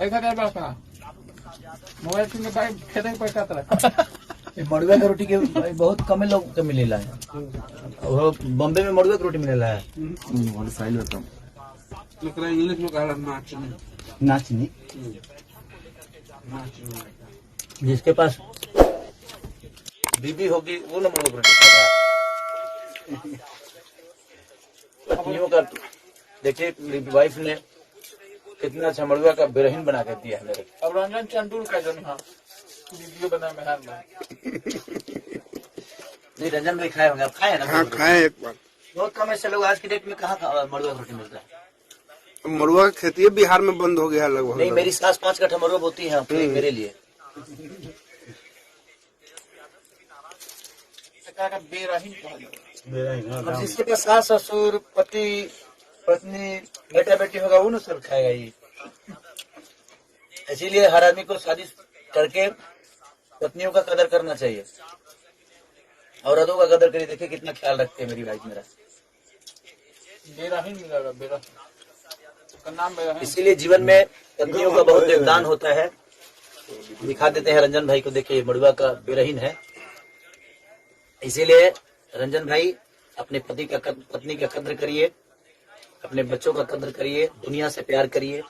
ऐसा क्या बात है मोबाइल के भाई खेते पैसा तरह मड़ुआ का रोटी के बहुत कम लोग के मिलेला है। और बॉम्बे में मड़ुआ की रोटी मिलेला है। इंग्लिश में कहा नाचनी नाचनी। जिसके पास बीबी होगी वो ना मड़ुआ की रोटी खाएगा। पत्नियों का देखिए मेरी वाइफ ने कितना अच्छा मड़ुआ का बेरहीन बना के दिया है मेरे। अब रंजन चंदूर का जन्म है वीडियो बना में हार में नहीं रंजन भाई खाए होंगे आप खाए ना। हाँ खाए एक बार। बहुत कम ऐसे लोग आज की डेट में कहाँ मड़ुआ की रोटी मिलता है। मड़ुआ की खेती बिहार में बंद हो गया लगभग। नहीं मेरी सास 5 कट्ठा मड़ुआ बोती है मेरे लिए। बेरहीन अब जिसके पास सास ससुर पति पत्नी बेटा बेटी होगा वो ना सब खाएगा ये। इसीलिए हर आदमी को शादी करके पत्नियों का कदर करना चाहिए। औरतों का कदर करिए। देखिए कितना ख्याल रखते हैं मेरी वाइफ मेरा। बेरहीन मिलेगा बेरहीन का नाम बेरहीन। इसीलिए जीवन में पत्नियों का बहुत योगदान होता है। दिखा देते हैं रंजन भाई को। देखिए मड़ुआ का बेरहीन है। इसीलिए रंजन भाई अपने पति का पत्नी का कदर करिए, अपने बच्चों का कदर करिए, दुनिया से प्यार करिए।